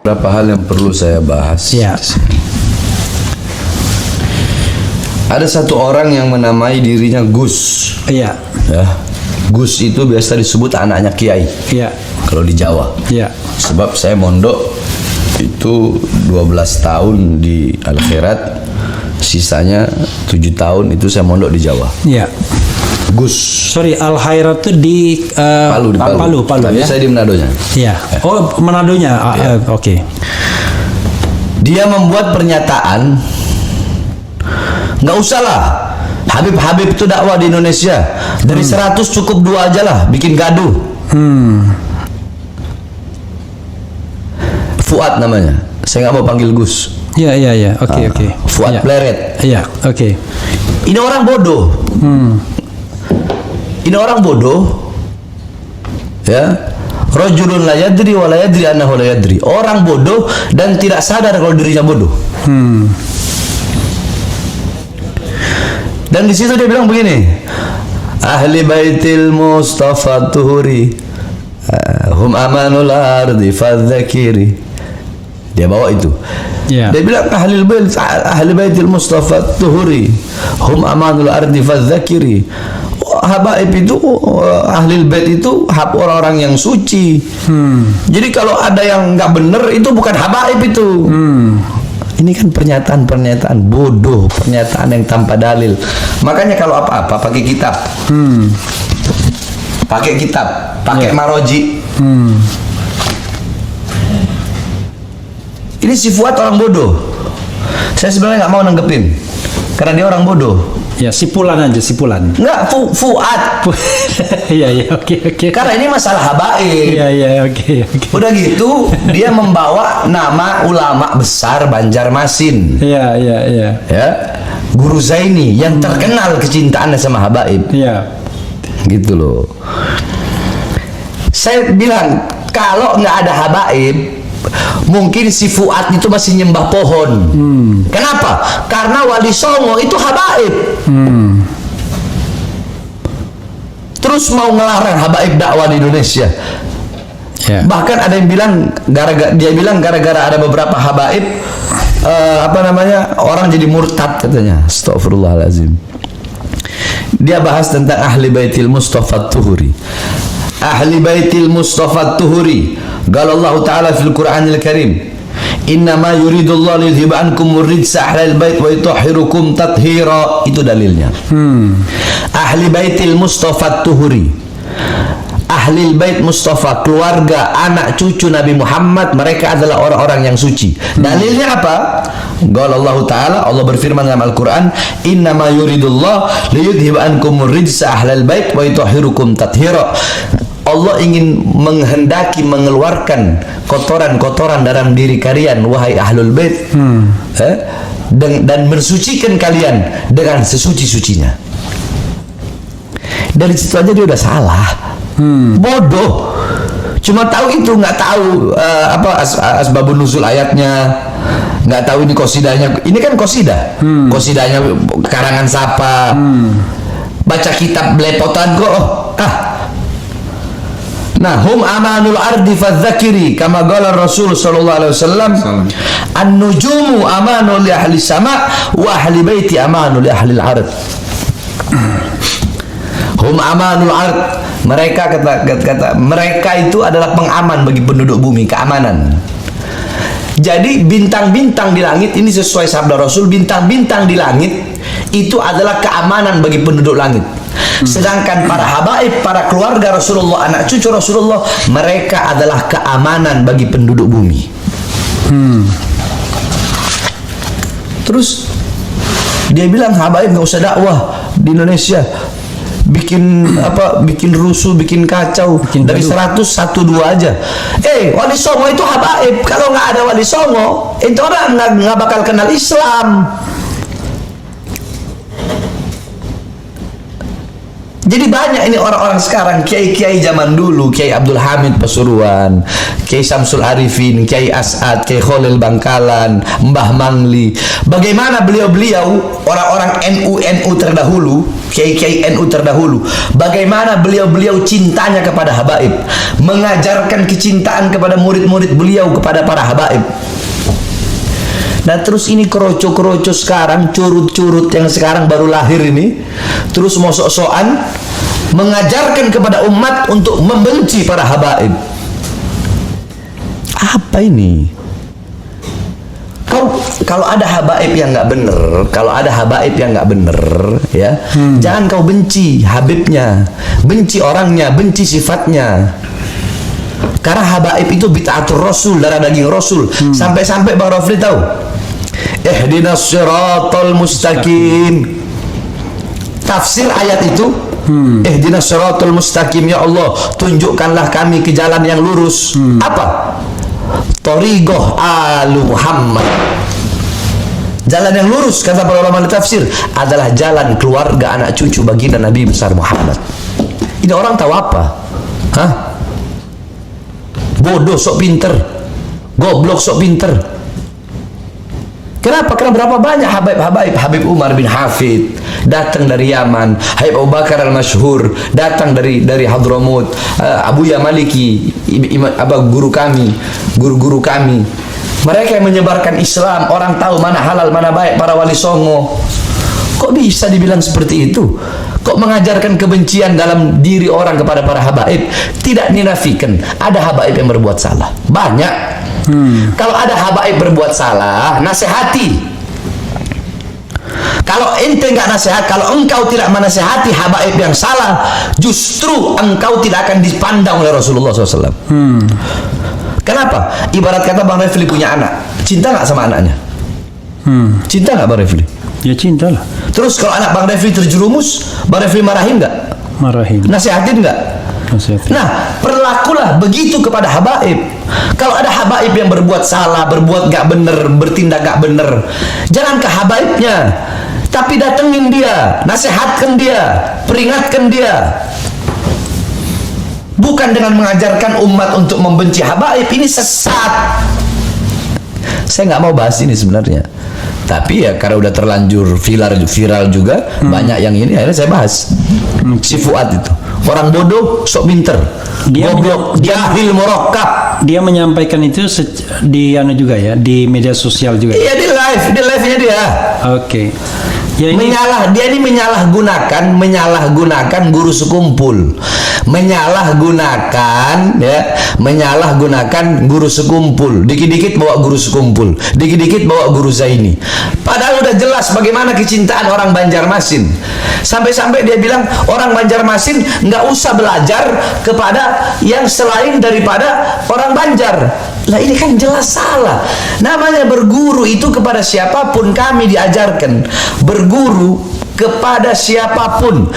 Beberapa hal yang perlu saya bahas. Ya. Ada satu orang yang menamai dirinya Gus. Iya. Ya. Gus itu biasa disebut anaknya kiai. Iya. Kalau di Jawa. Iya. Sebab saya mondok itu 12 tahun di Al-Khairat, sisanya 7 tahun itu saya mondok di Jawa. Iya. Gus. Sorry, Al-Khairat itu di Palu, di Palu. Palu Tapi ya. saya di Manadonya. Iya. Oh, Manadonya. Oke. Dia membuat pernyataan, nggak usah lah Habib itu dakwah di Indonesia, dari 100 cukup 2 aja lah, bikin gaduh. Fuad namanya, saya nggak mau panggil Gus. Iya. Oke. Fuad Iya. Pleret. Iya. Oke. Ini orang bodoh. Ini orang bodoh. Ya. Rajulun la yadri wa la yadri annahu la yadri. Orang bodoh dan tidak sadar kalau dirinya bodoh. Dan di situ dia bilang begini, ahli baitil Mustafa Tuhuri, hum amanul ardi fadzakiri. Dia bawa itu. Ya. Dia bilang ahli baitil Mustafa Tuhuri, hum amanul ardi fadzakiri. Habaib itu, ahli bait itu orang-orang yang suci. Jadi kalau ada yang nggak benar itu bukan habaib itu. Ini kan pernyataan-pernyataan bodoh, pernyataan yang tanpa dalil. Makanya kalau apa-apa pakai kitab, pakai maroji. Ini si Fuad orang bodoh. Saya sebenarnya nggak mau nanggepin, karena dia orang bodoh. Ya, sipulan aja, sipulan. Nggak, Fuad. Iya, oke. Karena ini masalah habaib. Iya, oke. Udah gitu, dia membawa nama ulama besar Banjarmasin. Iya. Ya, Guru Zaini yang terkenal kecintaannya sama habaib. Iya. Gitu loh. Saya bilang kalau nggak ada habaib, mungkin si Fuad itu masih nyembah pohon. Kenapa? Karena Wali Songo itu habaib. Terus mau ngelarang habaib dakwah di Indonesia. Ya. Bahkan ada yang bilang gara-gara ada beberapa habaib orang jadi murtad katanya. Astagfirullahalazim. Dia bahas tentang ahli baitil Mustafa Tuhuri. Ahli baitil Mustafa Tuhuri. Qala Allah Ta'ala fil Qur'anil Karim, innama yuridullahu liyudhiba ankumur rijsa ahlal bait wa yutahhirukum tathira. Itu dalilnya. Ahli baitil Mustafa Tuhuri, ahli bait Mustafa, keluarga anak cucu Nabi Muhammad, mereka adalah orang-orang yang suci. Dalilnya apa? Qala Allah Ta'ala, Allah berfirman dalam Al-Quran, innama yuridullahu liyudhiba ankumur rijsa ahlal bait wa yutahhirukum tathira. Allah ingin menghendaki mengeluarkan kotoran-kotoran dalam diri kalian, wahai ahlul bait, dan mensucikan kalian dengan sesuci-sucinya. Dari situ aja dia udah salah. Bodoh. Cuma tahu itu, nggak tahu asbabun nuzul ayatnya, nggak tahu ini kosidahnya. Ini kan kosidah. Kosidahnya karangan siapa? Baca kitab belepotan kok. Nah, hum amanul ardi fadzakiri kama qala Rasul sallallahu alaihi wasallam, an-nujumu amanu li ahli sama wa ahli baiti amanu li ahli al-ard. Hum amanul ard. Mereka kata mereka itu adalah pengaman bagi penduduk bumi, keamanan. Jadi bintang-bintang di langit ini sesuai sabda Rasul, bintang-bintang di langit itu adalah keamanan bagi penduduk langit. Sedangkan para habaib, para keluarga Rasulullah, anak cucu Rasulullah, mereka adalah keamanan bagi penduduk bumi. Terus dia bilang habaib nggak usah dakwah di Indonesia, bikin rusuh, bikin kacau, dari 100 1 2 aja. Wali Songo itu habaib. Kalau nggak ada Wali Songo, itu orang nggak bakal kenal Islam. Jadi banyak ini orang-orang sekarang, kiai-kiai zaman dulu, Kiai Abdul Hamid Pasuruan, Kiai Samsul Arifin, Kiai As'ad, Kiai Kholil Bangkalan, Mbah Mangli. Bagaimana beliau-beliau, orang-orang NU terdahulu, kiai-kiai NU terdahulu, bagaimana beliau-beliau cintanya kepada habaib, mengajarkan kecintaan kepada murid-murid beliau kepada para habaib. Nah terus ini keroco-keroco sekarang, curut-curut yang sekarang baru lahir ini, terus mau sok-sokan mengajarkan kepada umat untuk membenci para habaib. Apa ini? Kalau ada habaib yang nggak bener, kalau ada habaib yang nggak bener, ya, jangan kau benci habibnya, benci orangnya, benci sifatnya. Karena habaib itu bid'atul Rasul, darah daging Rasul. Sampai-sampai Bang Rafli tahu, ihdinas siratal mustaqim. Tafsir ayat itu, ihdinas siratal mustaqim, ya Allah, tunjukkanlah kami ke jalan yang lurus. Apa? Thariqah Alu Muhammad. Jalan yang lurus, kata para ulama tafsir, adalah jalan keluarga anak cucu baginda Nabi besar Muhammad. Ini orang tahu apa? Hah? Bodoh sok pinter, goblok sok pinter. Kenapa? Karena berapa banyak habaib-habaib. Habib Umar bin Hafid datang dari Yaman, Habib Abu Bakar al-Masyhur datang dari Hadramut, Abu Ya Maliki, guru kami, guru-guru kami. Mereka yang menyebarkan Islam, orang tahu mana halal, mana baik, para wali songo. Kok bisa dibilang seperti itu? Kok mengajarkan kebencian dalam diri orang kepada para habaib? Tidak dinafikan, ada habaib yang berbuat salah. Banyak. Kalau ada habaib berbuat salah, nasihati. Kalau ente nggak nasihat, kalau engkau tidak menasihati habaib yang salah, justru engkau tidak akan dipandang oleh Rasulullah SAW. Kenapa? Ibarat kata Bang Refli punya anak, cinta nggak sama anaknya? Cinta nggak Bang Refli? Ya cinta lah. Terus kalau anak Bang Refli terjerumus, Bang Refli marahin nggak? Marahin. Nasihatin nggak? Nasihatin. Nah, perlakulah begitu kepada habaib. Kalau ada habaib yang berbuat salah, berbuat nggak bener, bertindak nggak bener, jangan ke habaibnya, tapi datengin dia, nasihatkan dia, peringatkan dia. Bukan dengan mengajarkan umat untuk membenci habaib. Ini sesat. Saya nggak mau bahas ini sebenarnya, tapi ya karena udah terlanjur viral juga, banyak yang ini, akhirnya saya bahas. Si Fuad itu orang bodoh, sok pinter, goblok, jahil, murakkab. Dia menyampaikan itu di juga ya, di media sosial juga. Iya, di live-nya dia. Oke. Ya, dia ini menyalahgunakan guru sekumpul, menyalahgunakan guru sekumpul, dikit-dikit bawa guru sekumpul, dikit-dikit bawa guru Zaini. Padahal udah jelas bagaimana kecintaan orang Banjarmasin. Sampai-sampai dia bilang orang Banjarmasin nggak usah belajar kepada yang selain daripada orang Banjar. Lah ini kan jelas salah. Namanya berguru itu kepada siapapun, kami diajarkan berguru kepada siapapun.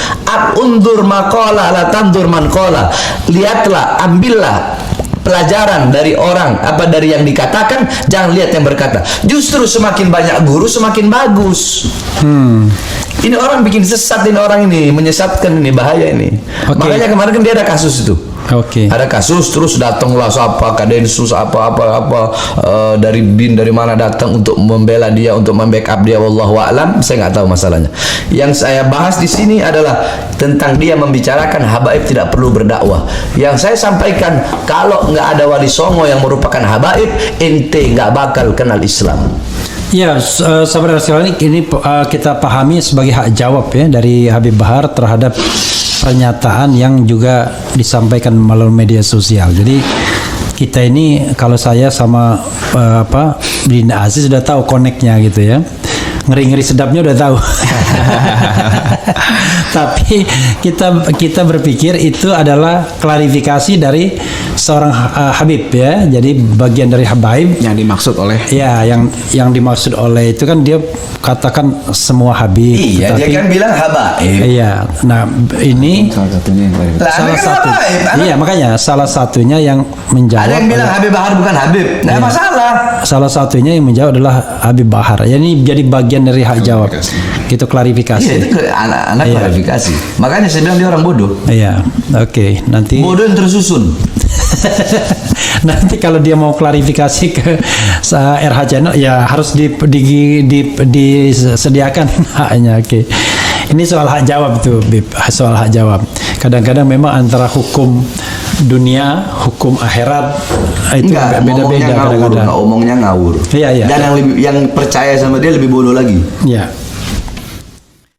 Undur maqala la tandur man qala. Lihatlah, ambillah pelajaran dari orang, dari yang dikatakan, jangan lihat yang berkata. Justru semakin banyak guru semakin bagus. Ini orang bikin sesat, ini orang ini menyesatkan, ini bahaya ini. Makanya kemarin kan dia ada kasus itu. Ada kasus, terus datanglah siapa Kadensus apa dari BIN dari mana datang untuk membela dia, untuk membackup dia. Wallahu a'lam, saya nggak tahu masalahnya. Yang saya bahas di sini adalah tentang dia membicarakan habaib tidak perlu berdakwah. Yang saya sampaikan, kalau nggak ada wali songo yang merupakan habaib, ente nggak bakal kenal Islam. Ya, saudara sekalian, ini kita pahami sebagai hak jawab ya dari Habib Bahar terhadap pernyataan yang juga disampaikan melalui media sosial. Jadi kita ini, kalau saya sama Dinda Aziz sudah tahu koneknya gitu ya. Ngeri-ngeri sedapnya udah tahu. Tapi kita berpikir itu adalah klarifikasi dari seorang Habib ya. Jadi bagian dari habaib yang dimaksud oleh yang dimaksud oleh itu kan dia katakan semua Habib. Iya, dia kan bilang habaib. Iya. Nah, ini salah satu. Iya, makanya salah satunya yang menjawab. Ada yang bilang Habib Bahar bukan Habib. Nggak masalah. Salah satunya yang menjawab adalah Habib Bahar. Ini jadi bagian dari hak jawab. Itu klarifikasi. Iya, itu anak-anak klarifikasi. Makanya saya bilang dia orang bodoh. Iya, oke. Nanti Bodoh yang tersusun. nanti kalau dia mau klarifikasi ke RH Channel ya harus disediakan haknya. Oke. Ini soal hak jawab tuh, Bib. Soal hak jawab. Kadang-kadang memang antara hukum dunia, hukum akhirat itu beda-beda kadang-kadang. Omongnya ngawur. Iya, iya. Dan yang percaya sama dia lebih bodoh lagi. Iya.